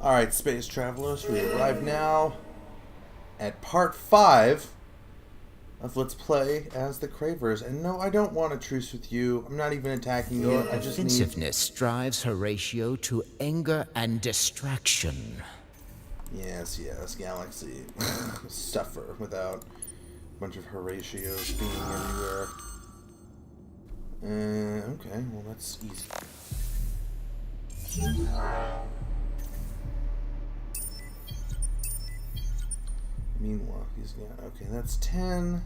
Alright, space travelers, we arrive now at part 5 of Let's Play as the Cravers. And no, I don't want a truce with you. I'm not even attacking you. Your I just need... offensiveness drives Horatio to anger and distraction. Yes, Galaxy. Suffer without a bunch of Horatios being everywhere. Okay, well that's easy. Meanwhile, he's got... Okay, that's 10.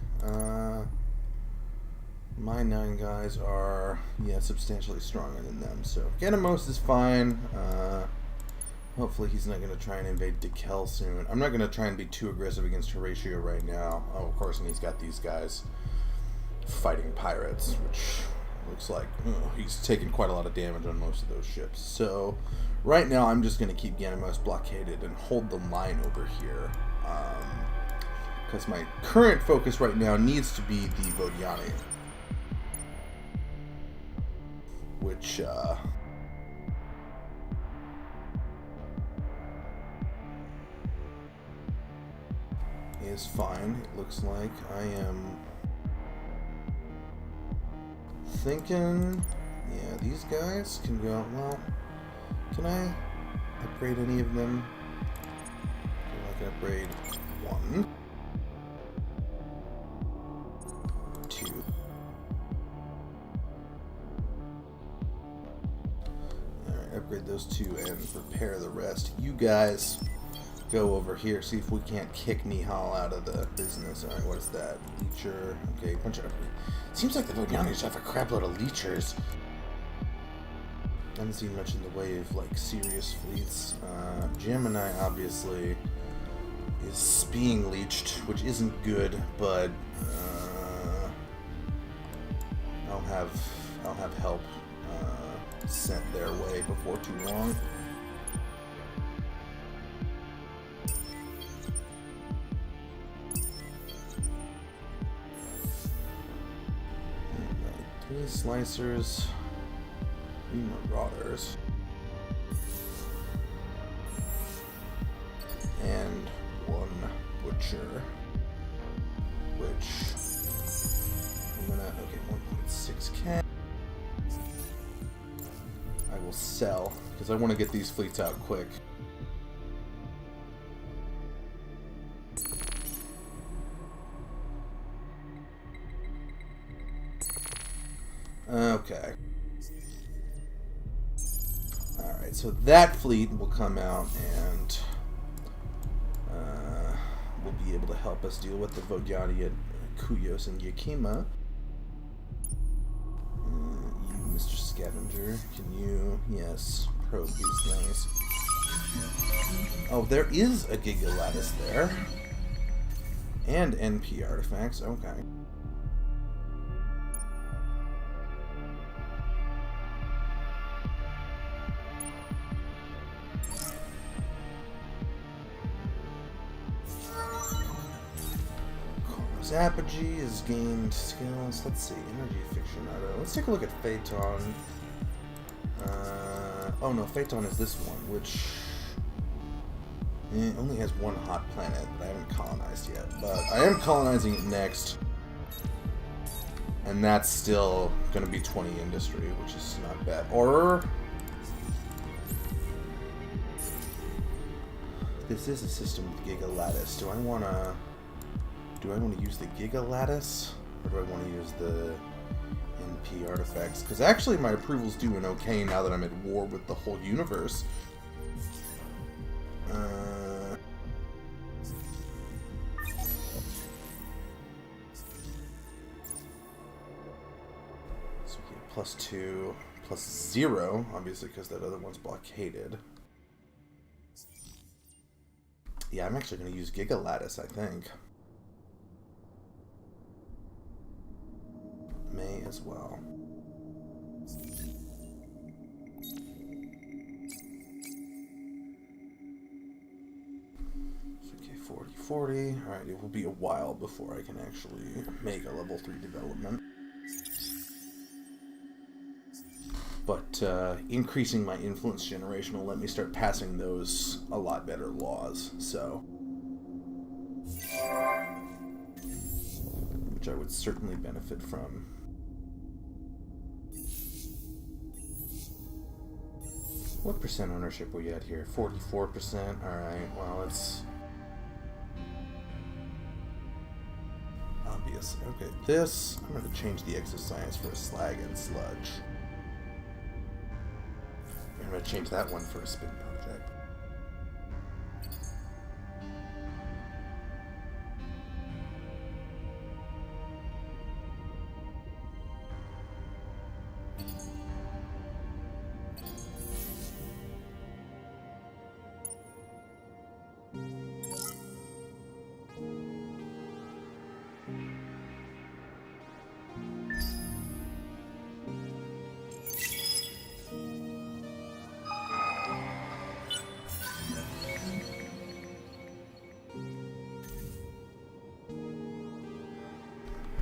My 9 guys are, substantially stronger than them. So, Ganamos is fine. Hopefully he's not going to try and invade Dekel soon. I'm not going to try and be too aggressive against Horatio right now. Oh, of course, and he's got these guys fighting pirates, which looks like he's taken quite a lot of damage on most of those ships. So, right now, I'm just going to keep Ganamos blockaded and hold the line over here. Because my current focus right now needs to be the Vodiani. Which, is fine. It looks like I am thinking, these guys can go, well, can I upgrade any of them? I can upgrade 1, 2. Alright, upgrade those 2 and repair the rest. You guys go over here, see if we can't kick Nihal out of the business. Alright, what is that? Leecher. Okay, bunch of... Seems like the Vodianis have a crap load of Leechers. I haven't seen much in the way of, like, serious fleets. Gemini, obviously, is being leeched, which isn't good, but I'll have help sent their way before too long. Right, 3 slicers, 3 marauders, and 1 butcher, which I'm gonna, okay, 1.6k. I will sell, because I want to get these fleets out quick. Okay. Alright, so that fleet will come out and will be able to help us deal with the Vodiani at Kuyos and Yakima. You, Mr. Scavenger, can you... Yes, probe these things. Oh, there is a Giga Lattice there. And NP artifacts, okay. Apogee has gained skills. Let's see, energy aficionado. Let's take a look at Phaeton. Oh no, Phaeton is this one, which only has 1 hot planet that I haven't colonized yet. But I am colonizing it next, and that's still going to be 20 industry, which is not bad. Or this is a system with Giga Lattice. Do I want to use the Giga Lattice, or do I want to use the NP artifacts? Because actually my approval's doing okay now that I'm at war with the whole universe. So we get +2, +0, obviously because that other one's blockaded. Yeah, I'm actually going to use Giga Lattice, I think. May as well. Okay, 40. Alright, it will be a while before I can actually make a level 3 development. But increasing my influence generation will let me start passing those a lot better laws, so... which I would certainly benefit from. What percent ownership are we at here? 44%? Alright, well, it's... obvious. Okay, this... I'm going to change the exoscience for a slag and sludge. I'm going to change that one for a spin project.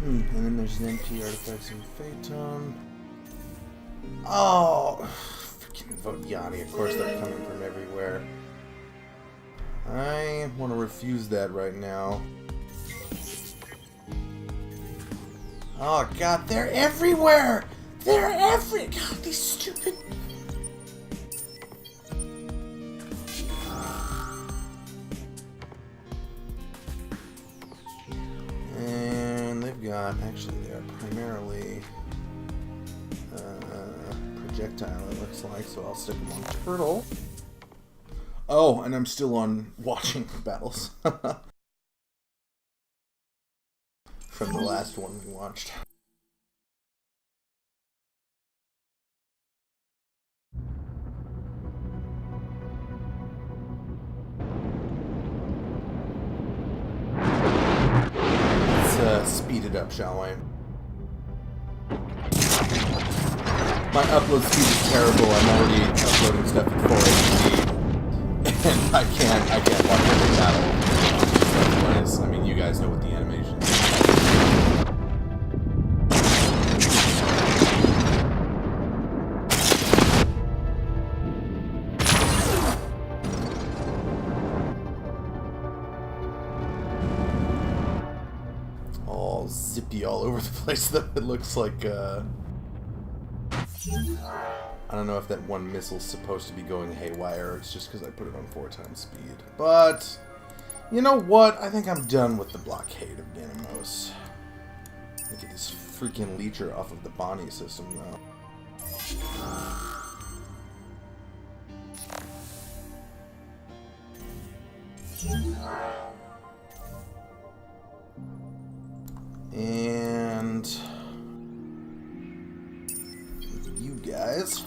And then there's the NP artifacts and Phaeton. Oh, freaking Vodyani. Of course, they're coming from everywhere. I want to refuse that right now. Oh God, they're everywhere. They're every. God, these stupid. Actually, they are primarily projectile, it looks like, so I'll stick them on Turtle. Oh, and I'm still on watching battles. From the last one we watched. Speed it up, shall we? My upload speed is terrible. I'm already uploading stuff at 480, and I can't watch every battle. I mean, you guys know what the animations are. Zippy all over the place, though. It looks like, I don't know if that one missile's supposed to be going haywire. It's just because I put it on 4 times speed. But, you know what? I think I'm done with the blockade of Ganymos. Get this freaking leecher off of the Bonnie system, though. And you guys,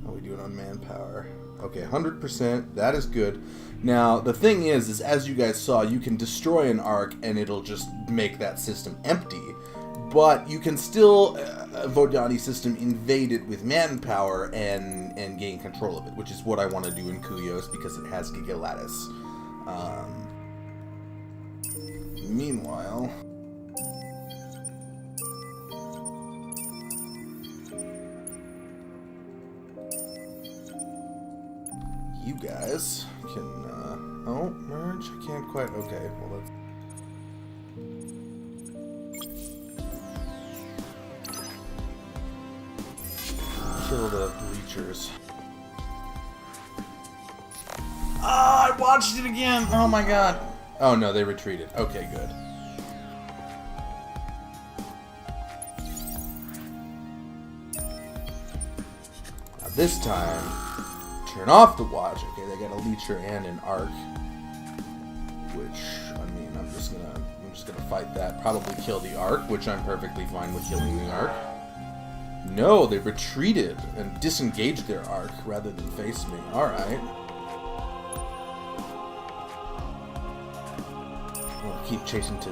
how are we doing on manpower? Okay, 100%. That is good. Now the thing is as you guys saw, you can destroy an arc and it'll just make that system empty. But you can still Vodyani system invade it with manpower and gain control of it, which is what I want to do in Kuyos because it has Gigalatus. Meanwhile, you guys can, oh, merge? I can't quite, okay, well, let's... kill the bleachers. Ah, I watched it again! Oh my god! Oh no, they retreated. Okay, good. Now this time, turn off the watch. Okay, they got a leecher and an arc. Which, I mean, I'm just gonna fight that. Probably kill the arc, which I'm perfectly fine with killing the arc. No, they retreated and disengaged their arc rather than face me. Alright. I'll keep chasing to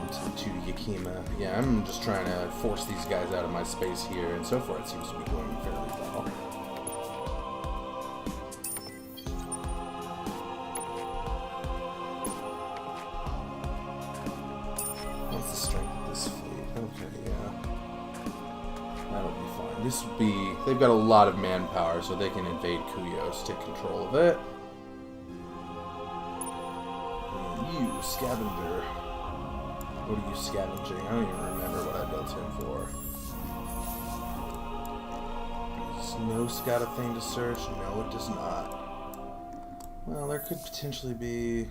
Yakima. Yeah, I'm just trying to force these guys out of my space here, and so far it seems to be going fairly well. What's the strength of this fleet? Okay, yeah. That'll be fine. this would be... They've got a lot of manpower, so they can invade Kuyos, take control of it. And you, Scavenger. What are you scavenging? I don't even remember what I built him for. Does Nos got a thing to search? No, it does not. Well, there could potentially be...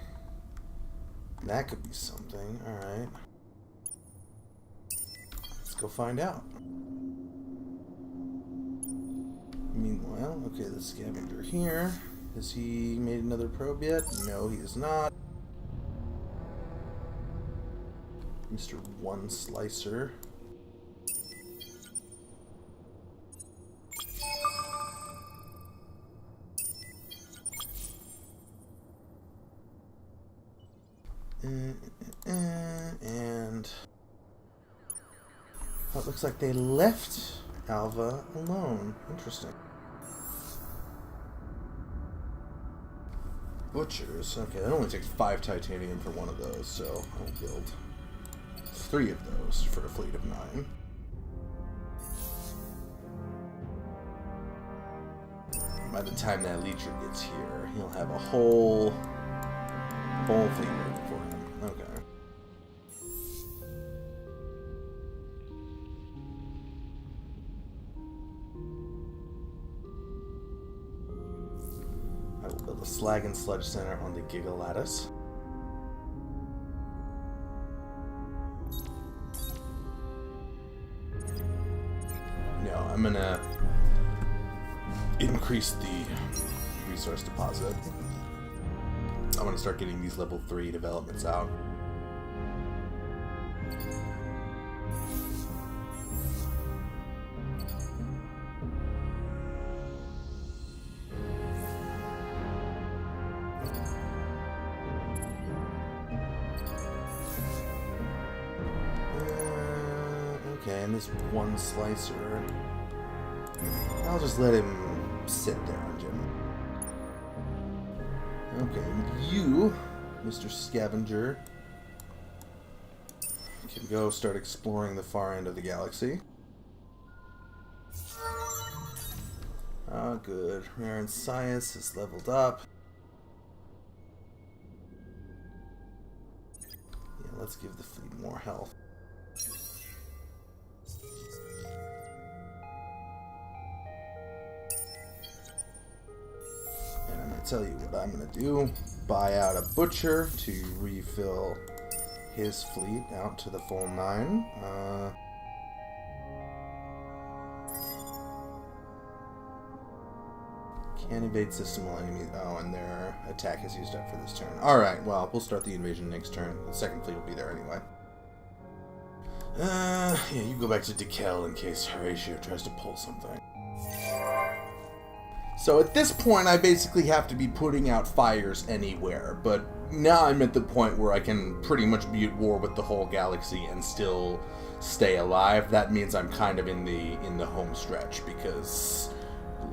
That could be something. Alright. Let's go find out. Meanwhile, okay, the scavenger here. Has he made another probe yet? No, he has not. Mr. One Slicer. And oh, it looks like they left Alva alone. Interesting. Butchers. Okay, that only takes 5 titanium for one of those, so I'll build 3 of those for a fleet of 9. By the time that leecher gets here, he'll have a whole fleet waiting for him. Okay. I will build a slag and sludge center on the Giga Lattice. No, I'm gonna increase the resource deposit. I want to start getting these level 3 developments out. Okay, and this one slicer, I'll just let him sit there, Jim. Okay, you, Mr. Scavenger, can go start exploring the far end of the galaxy. Ah, good. Rare and Science is leveled up. Yeah, let's give the fleet more health. And I'm going to tell you what I'm going to do. Buy out a butcher to refill his fleet out to the full 9. Can't evade system while enemies... Oh, and their attack is used up for this turn. Alright, well, we'll start the invasion next turn. The second fleet will be there anyway. Yeah, you go back to Dekel in case Horatio tries to pull something. So at this point, I basically have to be putting out fires anywhere, but now I'm at the point where I can pretty much be at war with the whole galaxy and still stay alive. That means I'm kind of in the home stretch, because,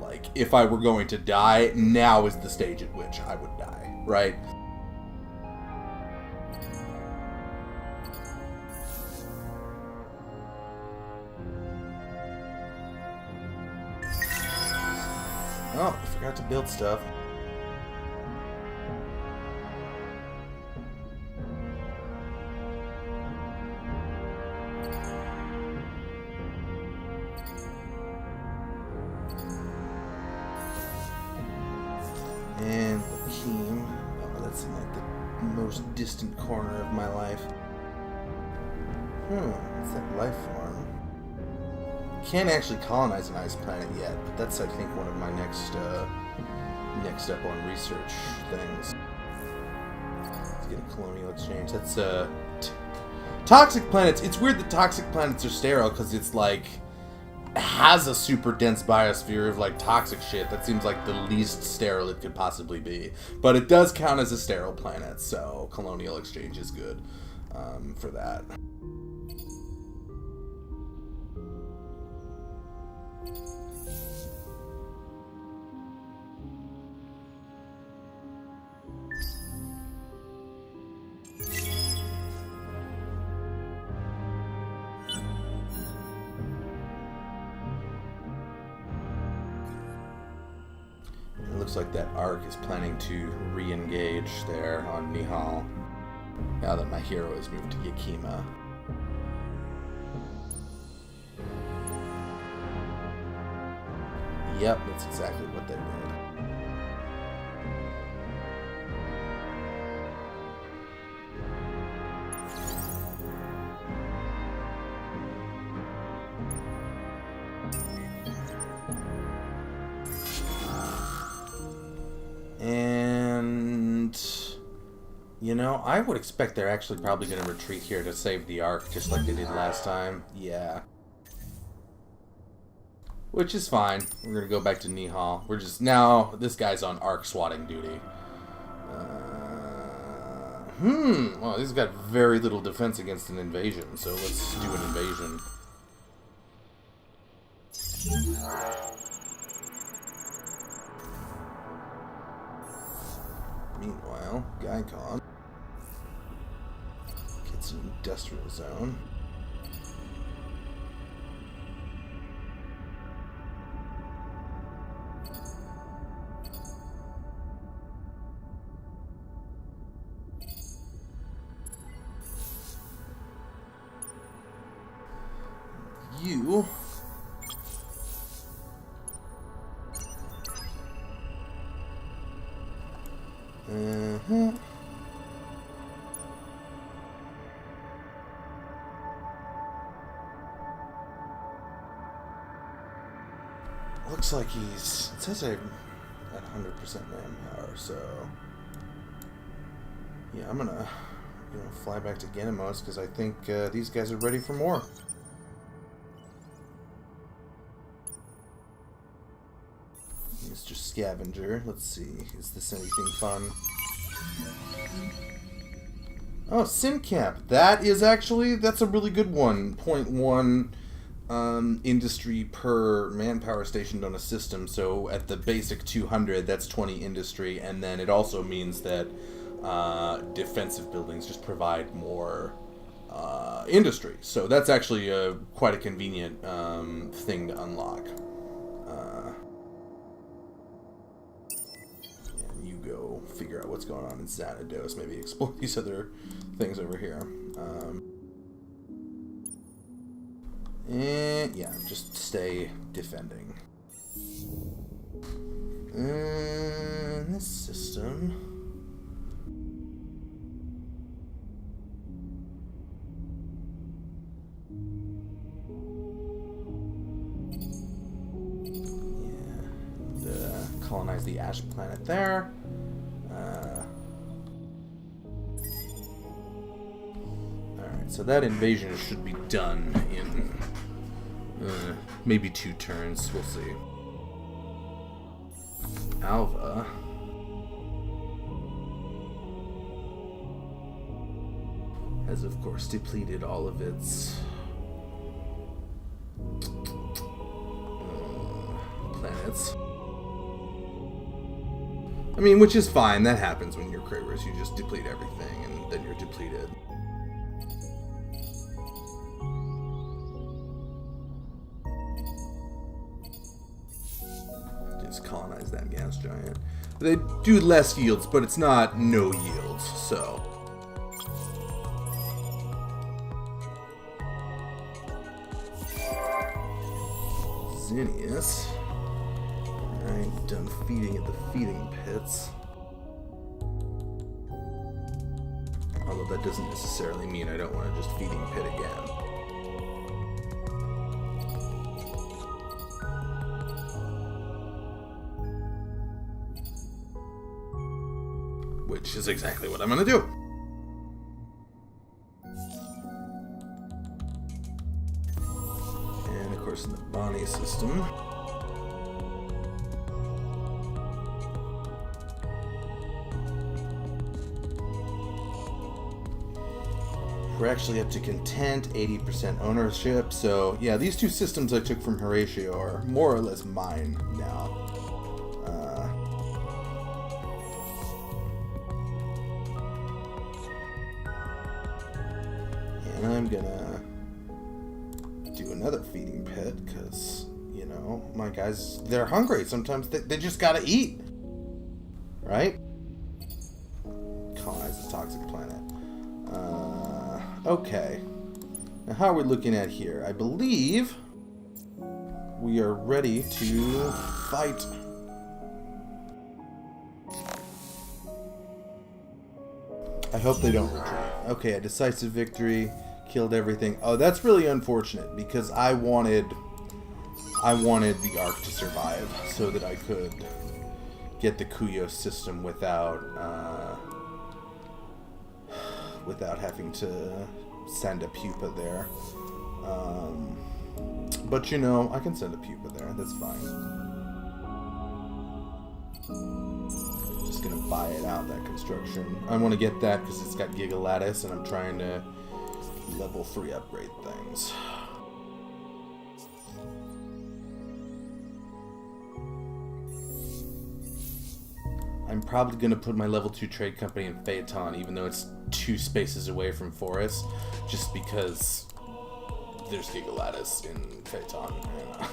like, if I were going to die, now is the stage at which I would die, right? Oh, I forgot to build stuff. And Hakeem. Oh, that's in like the most distant corner of my life. What's that life form? Can't actually colonize an ice planet yet, but that's, I think, one of my next step on research things. Let's get a colonial exchange. That's toxic planets. It's weird that toxic planets are sterile, because it's like has a super dense biosphere of like toxic shit. That seems like the least sterile it could possibly be, but it does count as a sterile planet, so colonial exchange is good for that. looks like that arc is planning to re-engage there on Nihal. Now that my hero has moved to Yakima. Yep, that's exactly what they did. And, you know, I would expect they're actually probably going to retreat here to save the arc, just like they did last time. Yeah. Which is fine. We're going to go back to Nihal. We're just, now, this guy's on arc swatting duty. Well, he's got very little defense against an invasion, so let's do an invasion. Meanwhile, Gaikon gets an industrial zone. You looks like he's, it says I'm at 100% manpower, so yeah, I'm gonna, you know, fly back to Ganamos because I think these guys are ready for more. Mr. Scavenger, let's see, is this anything fun? Oh, SimCap. That is actually, that's a really good one. 0.1 industry per manpower stationed on a system. So at the basic 200, that's 20 industry. And then it also means that defensive buildings just provide more industry. So that's actually quite a convenient thing to unlock. Go figure out what's going on in Xanados, maybe explore these other things over here. And yeah, just stay defending. And this system. Yeah, colonize the ash planet there. Alright, so that invasion should be done in maybe 2 turns. We'll see. Alva has, of course, depleted all of its planets. I mean, which is fine. That happens when you're Cravers. You just deplete everything, and then you're depleted. Just colonize that gas giant. They do less yields, but it's not no yields, so... Zinnius. Alright, done feeding at the feeding pits. Although that doesn't necessarily mean I don't want to just feeding pit again. Which is exactly what I'm going to do. And of course in the Bonnie system. We're actually up to content, 80% ownership, so yeah, these 2 systems I took from Horatio are more or less mine now. And I'm gonna do another feeding pit, because, you know, my guys, they're hungry. Sometimes they just gotta eat. right? Colonize the toxic planet. Okay. Now, how are we looking at here? I believe we are ready to fight. I hope they don't retreat. Okay, a decisive victory, killed everything. Oh, that's really unfortunate because I wanted the Ark to survive so that I could get the Kuyo system without having to send a pupa there. But you know, I can send a pupa there. That's fine. Just gonna buy it out, that construction. I want to get that because it's got Giga Lattice, and I'm trying to level 3 upgrade things. I'm probably going to put my level 2 trade company in Phaeton, even though it's 2 spaces away from Forest, just because there's Giga Lattice in Phaeton.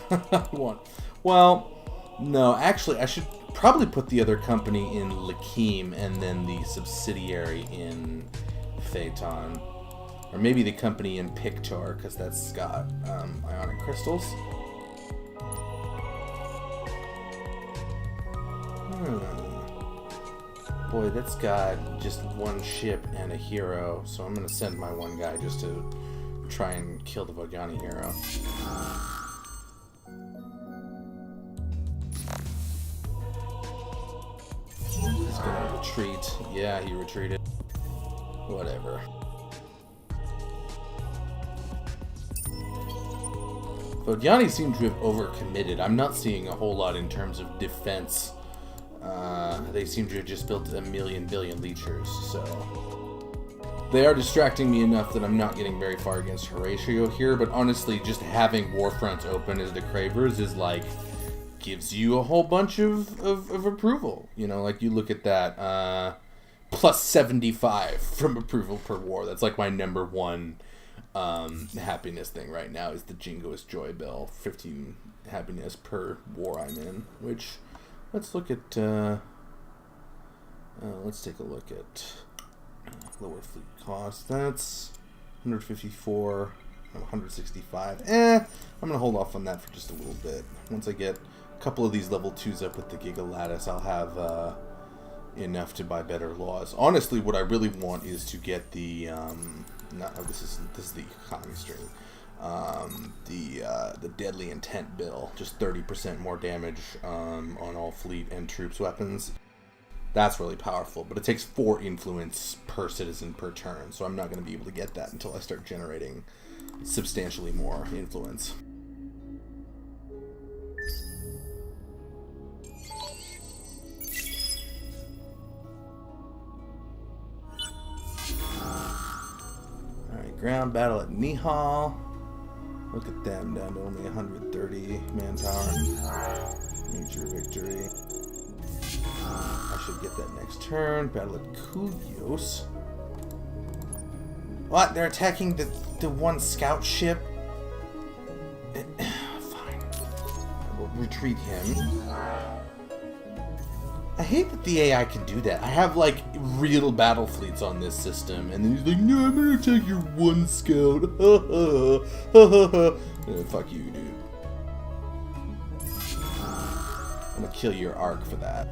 And I want... Well, no, actually, I should probably put the other company in Lakeem and then the subsidiary in Phaeton. Or maybe the company in Pictor, because that's got ionic crystals. Boy, that's got just 1 ship and a hero, so I'm going to send my 1 guy just to try and kill the Vogani hero. He's going to retreat. Yeah, he retreated. Whatever. Vogani seem to have overcommitted. I'm not seeing a whole lot in terms of defense. They seem to have just built a million billion leechers, so they are distracting me enough that I'm not getting very far against Horatio here, but honestly, just having Warfronts open as the Cravers is like, gives you a whole bunch of approval. You know, like you look at that, plus 75 from approval per war. That's like my number 1 happiness thing right now is the Jingoist Joy Bill. 15 happiness per war I'm in, which, let's look at, let's take a look at lower fleet cost. That's 154, 165. I'm gonna hold off on that for just a little bit. Once I get a couple of these level 2s up with the Giga Lattice, I'll have enough to buy better laws. Honestly, what I really want is to get the this is the economy stream. The Deadly Intent bill, just 30% more damage on all fleet and troops weapons. That's really powerful, but it takes 4 influence per citizen per turn, so I'm not going to be able to get that until I start generating substantially more influence. Alright, ground battle at Nihal. Look at them, down to only 130 manpower. Major victory. I should get that next turn. Battle at Kuyos. What? They're attacking the 1 scout ship? Fine. I will retreat him. I hate that the AI can do that. I have, like, real battle fleets on this system, and then he's like, no, I'm gonna attack your 1 scout. Fuck you, dude. I'm gonna kill your Ark for that.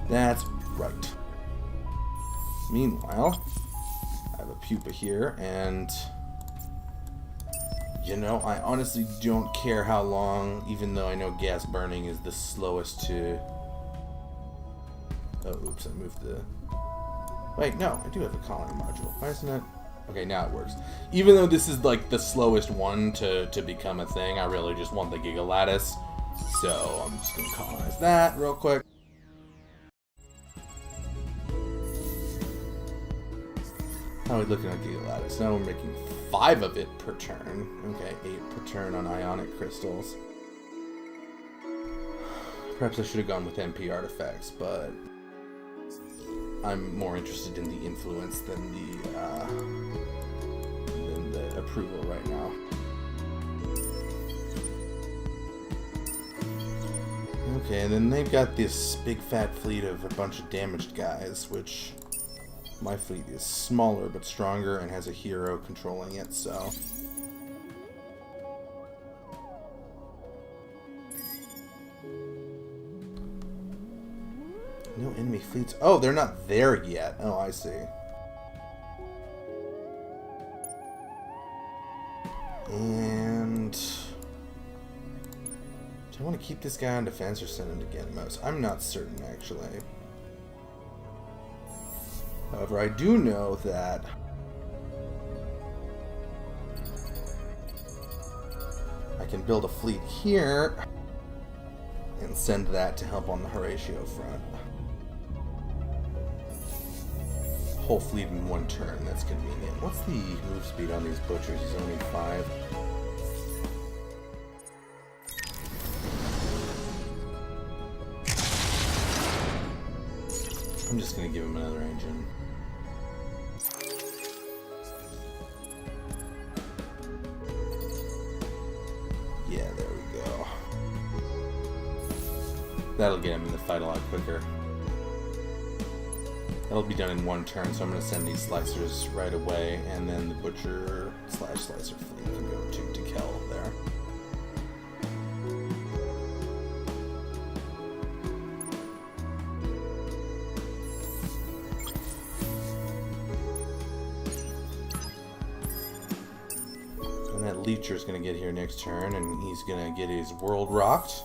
That's right. Meanwhile, I have a pupa here, and you know, I honestly don't care how long, even though I know gas burning is the slowest to... Oh, oops, I moved the... Wait, no, I do have a colony module. Why isn't it... Okay, now it works. Even though this is like the slowest one to become a thing, I really just want the Giga Lattice. So I'm just going to colonize that real quick. How are we looking at Giga Lattice? Now we're making 5 of it per turn. Okay, 8 per turn on ionic crystals. Perhaps I should have gone with MP artifacts, but I'm more interested in the influence than the approval right now. Okay, and then they've got this big fat fleet of a bunch of damaged guys, which my fleet is smaller but stronger and has a hero controlling it, so... No enemy fleets. Oh, they're not there yet. Oh, I see. And... do I want to keep this guy on defense or send him to Genmos? I'm not certain, actually. However, I do know that I can build a fleet here and send that to help on the Horatio front. Whole fleet in one turn, that's convenient. What's the move speed on these butchers? He's only 5. I'm just gonna give him another engine. Yeah, there we go. That'll get him in the fight a lot quicker. That'll be done in one turn, so I'm going to send these slicers right away, and then the butcher / slicer fleet can go to Dekel there. And that Leecher's going to get here next turn, and he's going to get his world rocked,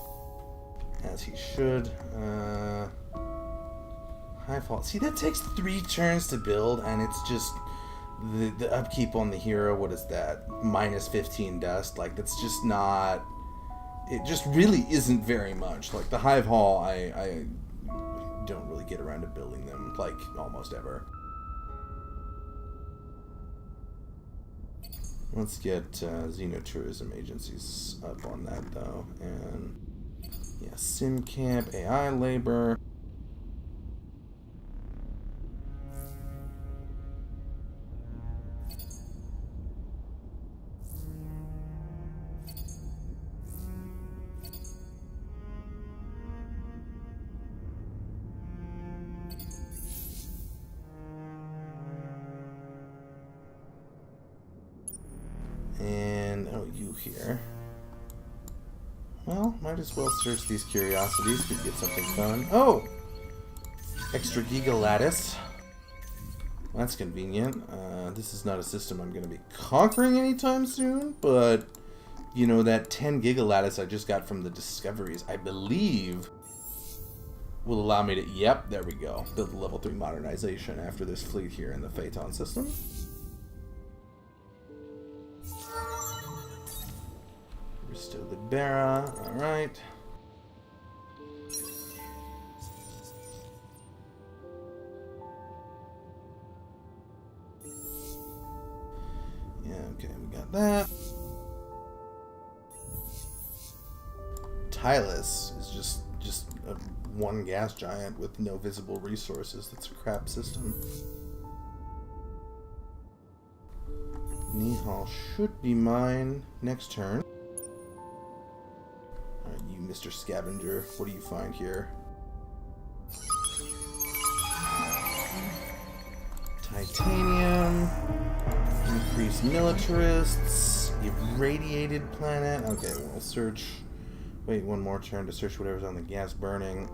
as he should. High fall. See, that takes 3 turns to build, and it's just the upkeep on the hero. What is that? Minus 15 dust. Like, that's just not. It just really isn't very much. Like the Hive Hall, I don't really get around to building them like almost ever. Let's get Xenotourism agencies up on that though, and yeah, Sim Camp, AI Labor. And, oh, you here. Well, might as well search these curiosities. Could get something fun. Oh! Extra Giga Lattice. That's convenient. This is not a system I'm going to be conquering anytime soon, but, you know, that 10 Giga Lattice I just got from the discoveries, I believe, will allow me to, yep, there we go, build a level 3 modernization after this fleet here in the Phaeton system. Restore the Barra, alright. Yeah, okay, we got that. Tylus is just a one gas giant with no visible resources. That's a crap system. Nihal should be mine next turn. Alright, you Mr. Scavenger, what do you find here? Titanium, increased militarists, irradiated planet. Okay, we'll search. Wait one more turn to search whatever's on the gas burning.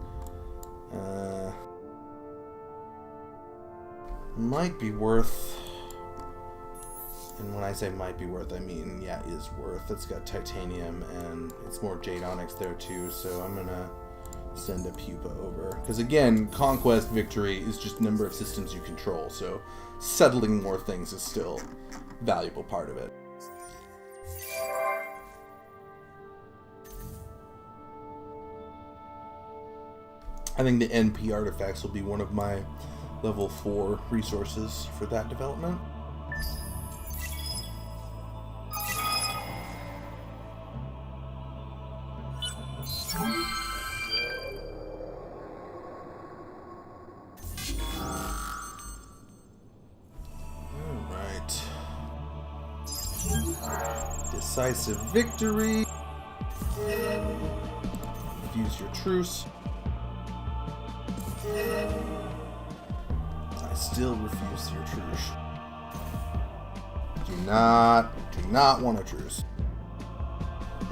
Might be worth. And when I say might be worth, I mean, yeah, is worth. It's got titanium, and it's more Jade Onyx there, too, so I'm gonna send a Pupa over. Because, again, Conquest Victory is just number of systems you control, so settling more things is still a valuable part of it. I think the NP artifacts will be one of my level 4 resources for that development. Alright. Decisive victory. refuse your truce. I still refuse your truce. Do not want a truce.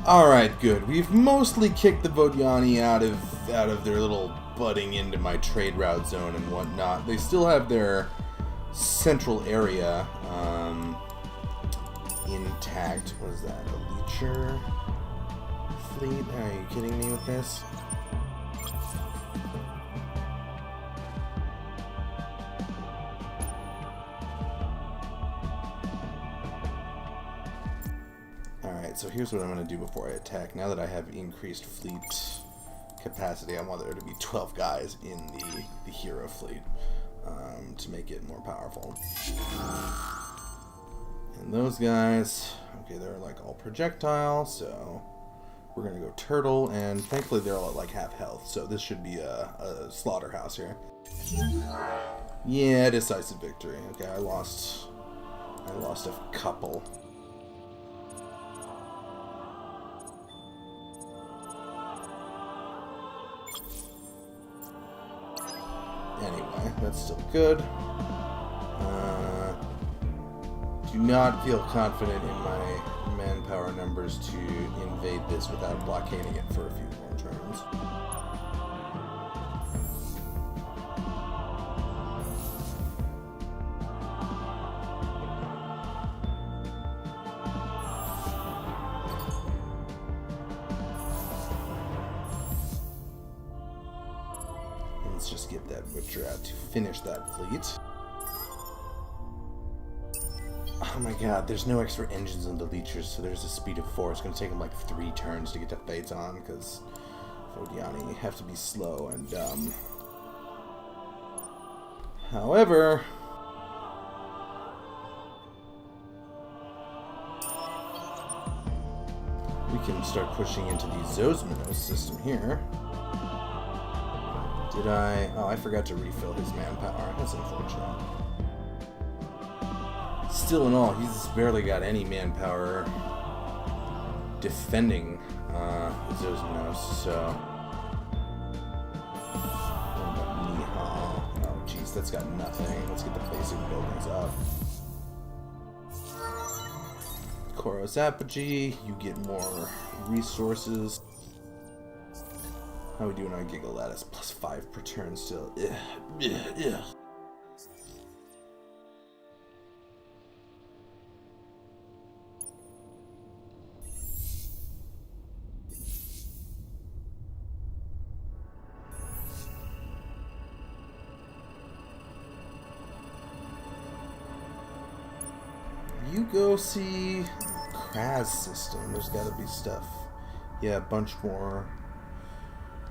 Alright, good. We've mostly kicked the Vodiani out of their little butting into my trade route zone and whatnot. They still have their central area intact. What is that? A Leecher fleet? Are you kidding me with this? Alright, so here's what I'm going to do before I attack. Now that I have increased fleet capacity, I want there to be 12 guys in the hero fleet to make it more powerful. And those guys, okay, they're like all projectile, so we're going to go turtle, and thankfully they're all at like half health, so this should be a slaughterhouse here. Yeah, decisive victory. Okay, I lost a couple. Anyway, that's still good. Do not feel confident in my manpower numbers to invade this without blockading it for a few more turns. Let's just get that butcher out to finish that fleet. Oh my god, there's no extra engines in the Leechers, so there's a speed of 4. It's going to take them like 3 turns to get to Phaeton, because Vodiani have to be slow and dumb. However, we can start pushing into the Zosmanos system here. Did I... Oh, I forgot to refill his manpower. That's unfortunate. Still in all, he's barely got any manpower defending Zosmanos, so... Oh, jeez, that's got nothing. Let's get the basic buildings up. Koros Apogee, you get more resources. How are we doing on Giga Lattice? Plus 5 per turn still. Ugh. You go see Cravers system. There's got to be stuff. Yeah, a bunch more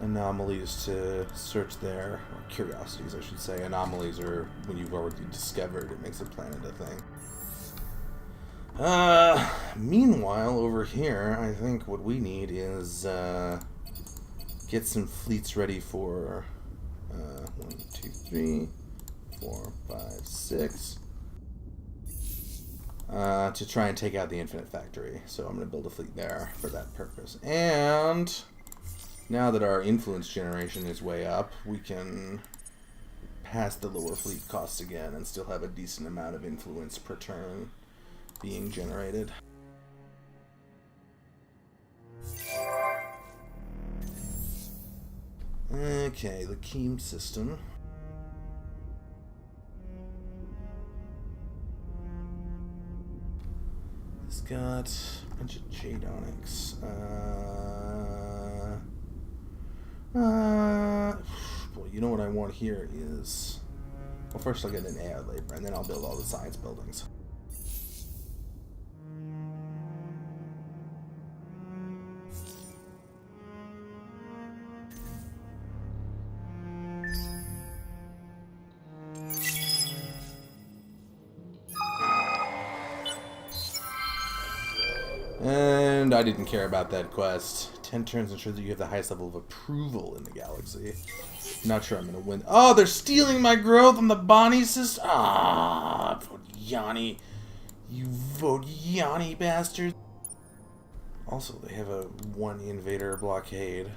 anomalies to search there, or curiosities I should say. Anomalies are when you've already discovered, it makes a planet a thing. Meanwhile, over here, I think what we need is get some fleets ready for 1, 2, 3, 4, 5, 6 to try and take out the Infinite Factory. So I'm going to build a fleet there for that purpose. And now that our influence generation is way up, we can pass the lower fleet costs again and still have a decent amount of influence per turn being generated. Okay, the Keem system. It's got a bunch of Jade Onyx. Well, you know what I want here is... Well, first I'll get an AI labor, and then I'll build all the science buildings. And I didn't care about that quest. 10 turns ensure that you have the highest level of approval in the galaxy. Not sure I'm going to win. Oh, they're stealing my growth on the Bonnie system. Ah, Vodiani. You Vodiani bastards. Also, they have a 1 invader blockade.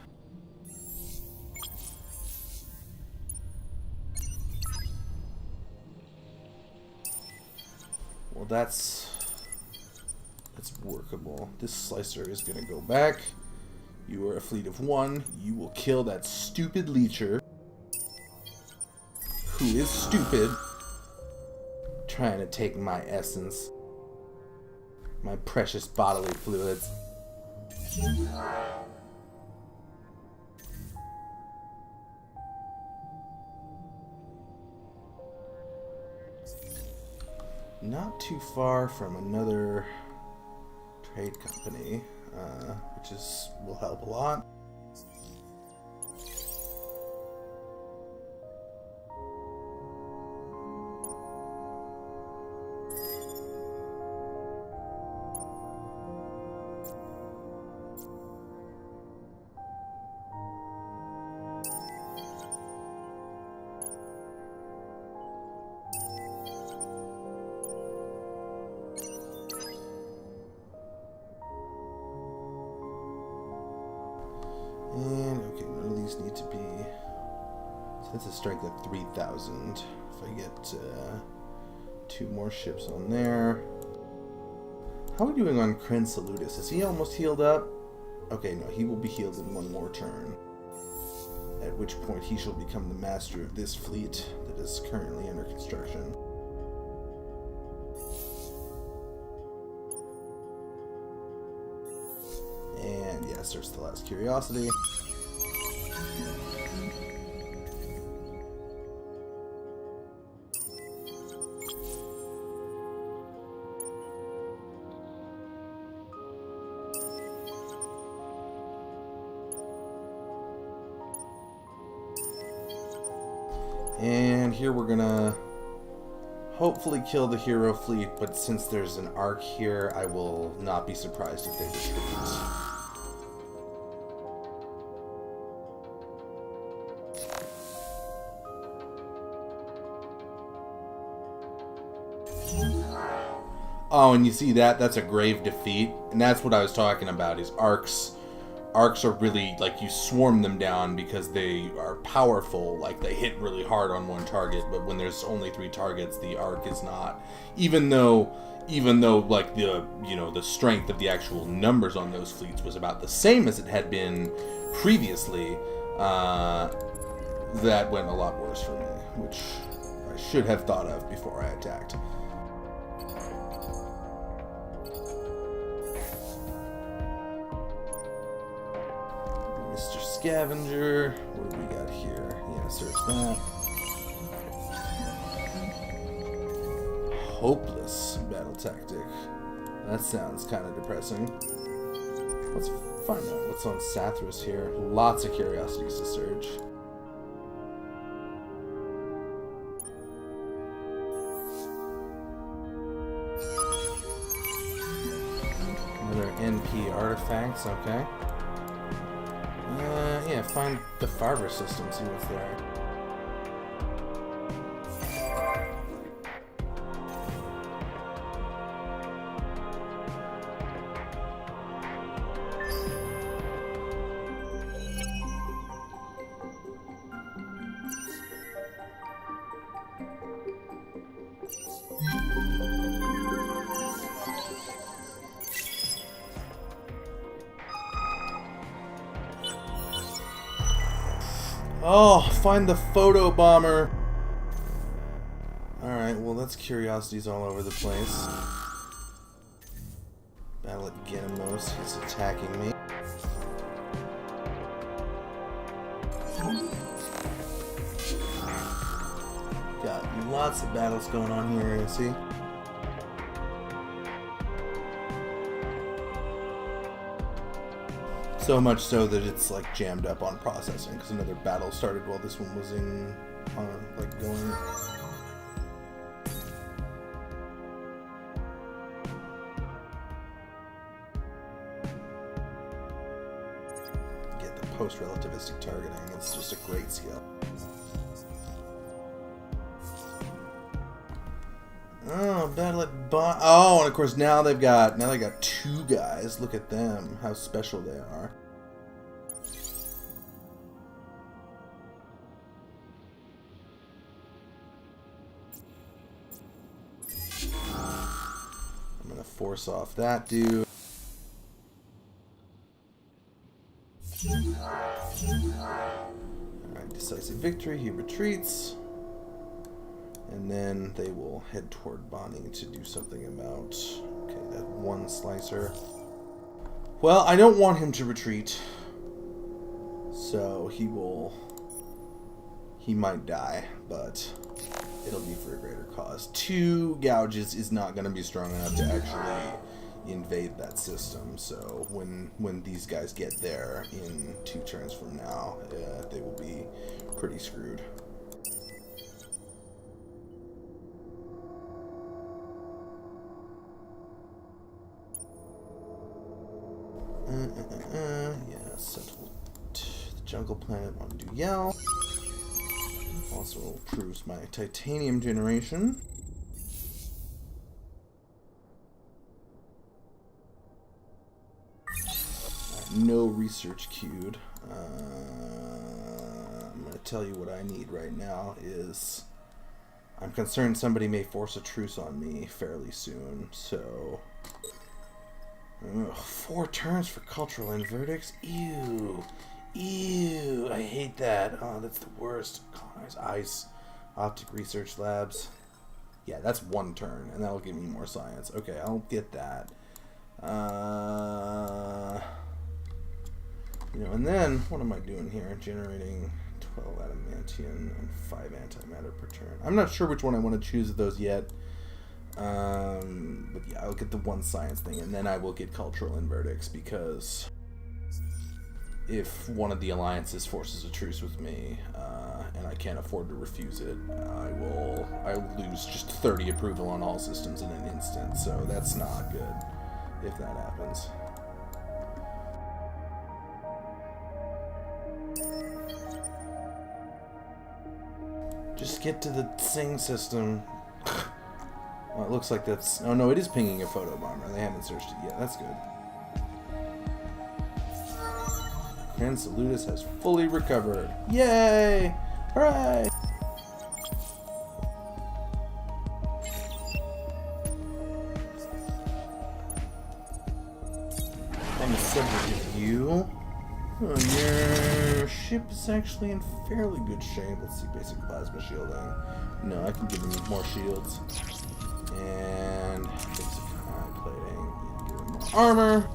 Well, that's workable. This slicer is going to go back. You are a fleet of 1. You will kill that stupid leecher, who is stupid, trying to take my essence, my precious bodily fluids. Not too far from another trade company, which will help a lot. And, okay, none of these need to be... So that's a strength of 3,000. If I get 2 more ships on there. How are we doing on Kren Salutis? Is he almost healed up? Okay, no, he will be healed in 1 more turn. At which point he shall become the master of this fleet that is currently under construction. And yeah, search the last curiosity. And here we're gonna hopefully kill the hero fleet, but since there's an arc here, I will not be surprised if they retreat. Oh, and you see that? That's a grave defeat. And that's what I was talking about, is arcs. Arcs are really, like, you swarm them down because they are powerful. Like, they hit really hard on one target, but when there's only 3 targets, the arc is not. Even though, like, the strength of the actual numbers on those fleets was about the same as it had been previously, that went a lot worse for me, which I should have thought of before I attacked. Mr. Scavenger, what do we got here? Yeah, search that. Hopeless battle tactic. That sounds kind of depressing. Let's find out what's on Sathras here. Lots of curiosities to search. Another NP artifacts, okay. Yeah, find the Farver system, see what's there. Oh, find the photo bomber. Alright, well that's curiosities all over the place. Battle at Genemos, he's attacking me. Got lots of battles going on here, you see? So much so that it's like jammed up on processing because another battle started while this one was in, like going. Get the post-relativistic targeting. It's just a great skill. Oh, battle at oh, and of course now they got 2 guys. Look at them, how special they are. force off that dude. Alright, decisive victory. He retreats. And then they will head toward Bonnie to do something about... Okay, that one slicer. Well, I don't want him to retreat. So he will... He might die, but it'll be for a greater cause. 2 gouges is not going to be strong enough to actually invade that system. So when these guys get there in 2 turns from now, they will be pretty screwed. Yeah, settle the jungle planet on Duyel. Also improves my titanium generation. No research queued. I'm going to tell you what I need right now is... I'm concerned somebody may force a truce on me fairly soon, so... 4 turns for cultural verdicts? Ew. Ew. I hate that. Oh, that's the worst. Colonize ice. Optic research labs. Yeah, that's 1 turn, and that'll give me more science. Okay, I'll get that. You know, and then, what am I doing here? Generating 12 adamantium and 5 antimatter per turn. I'm not sure which one I want to choose of those yet. But yeah, I'll get the 1 science thing, and then I will get cultural verdicts, because if one of the alliances forces a truce with me, and I can't afford to refuse it, I will lose just 30 approval on all systems in an instant, so that's not good if that happens. Just get to the Sing system. Well, it looks like that's... Oh no, it is pinging a photo bomber. They haven't searched it yet. That's good. Gran Salutis has fully recovered. Yay! Hooray! I'm a subject of you. Oh, your ship is actually in fairly good shape. Let's see, basic plasma shielding. No, I can give him more shields. And basic plating. Yeah, give him more armor.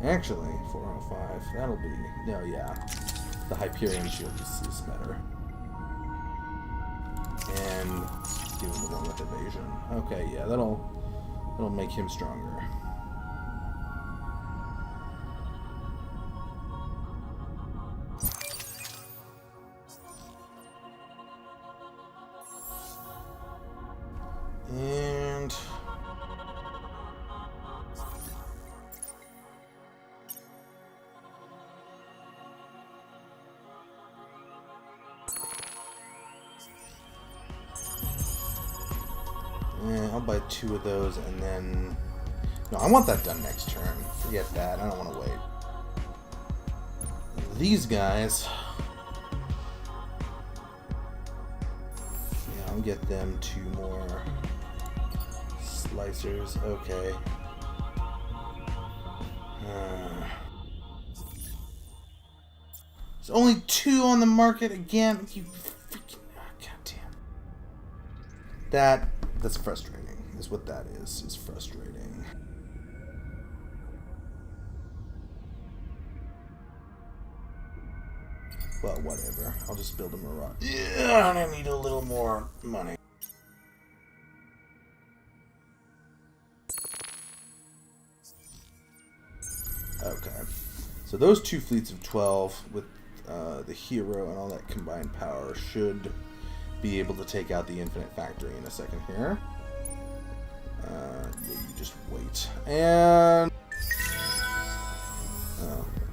Actually, 405. That'll be... No, yeah. The Hyperion shield is better. And give him the one with evasion. Okay, yeah, that'll make him stronger. And I'll buy 2 of those, and then no, I want that done next turn. Forget that. I don't want to wait. These guys, yeah, I'll get them 2 more slicers. Okay. There's only 2 on the market again. You freaking... Oh, goddamn. That's frustrating. Is what that is. It's frustrating. Well, whatever. I'll just build a mirage. Yeah, I need a little more money. Okay. So those 2 fleets of 12 with the hero and all that combined power should be able to take out the infinite factory in a second here. Yeah, you just wait. And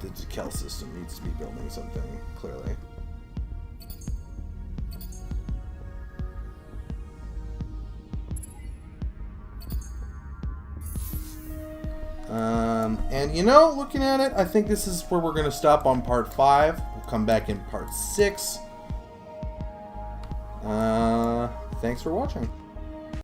the decal system needs to be building something, clearly. And you know, looking at it, I think this is where we're going to stop on part 5. We'll come back in part 6. Thanks for watching.